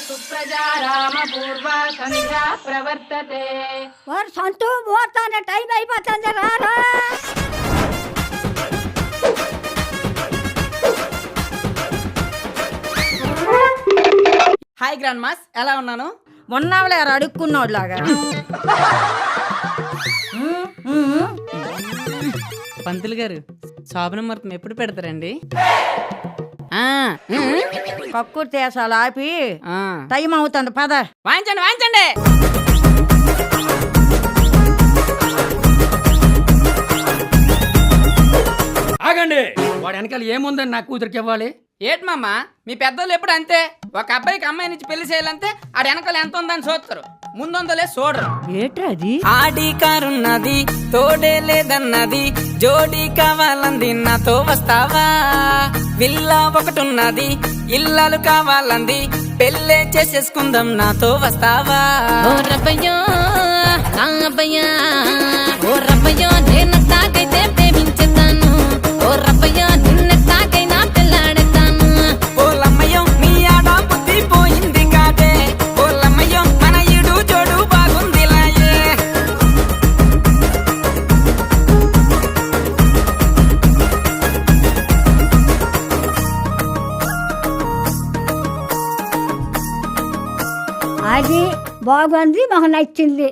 సుప్రజా రామ పూర్వ సంధ్యా ప్రవర్తతే. వారు సంతూ ముహూర్తాన్ని టైం అయిపోతుంది రారా. హాయ్ గ్రాండ్ మాస్, ఎలా ఉన్నాను? మొన్నవలే అడుక్కున్నోడ్లాగా. పంతులు గారు, శోభన ముహూర్తం ఎప్పుడు పెడతారండి? కక్కురు తేసాలు ఆపి టైం అవుతుంది పద. వాయించండి వాయించండి. ఆగండి, వాడు వెనకాల ఏముందని నా కూతురికి ఇవ్వాలి. ఏటి మామ, మీ పెద్దోళ్ళు ఎప్పుడు అంతే. ఒక అబ్బాయికి అమ్మాయి నుంచి పెళ్లి చేయాలంటే ఆడ వెనకాల ఎంత ఉందని చూస్తారు, ముందొందలే చూడరు. ఏట్రది? ఆడి కారున్నది, తోడే లేదన్నది, జోడీ కావాలంది, నాతో వస్తావా? విల్లా ఒకటున్నది, ఇల్లాలు కావాలంది, పెళ్ళే చేసేసుకుందాం, నాతో వస్తావా? ఓ రబ్బయ్యో నా అబ్బయ్యా, ఓ రబ్బయ్యో నేను తాకైతే ప్రేమించేస్తాను, ఓ రబ్బయ్యో నిన్న తాకైనా పెళ్ళాడతాను. ఓలమ్మయ్యో నీ ఆడ బుద్ధి పోయింది కాదే, ఓలమ్మయ్యో మన ఈడు జోడు బాగుంది లాయే. అది బాగుంది, మాకు నచ్చింది.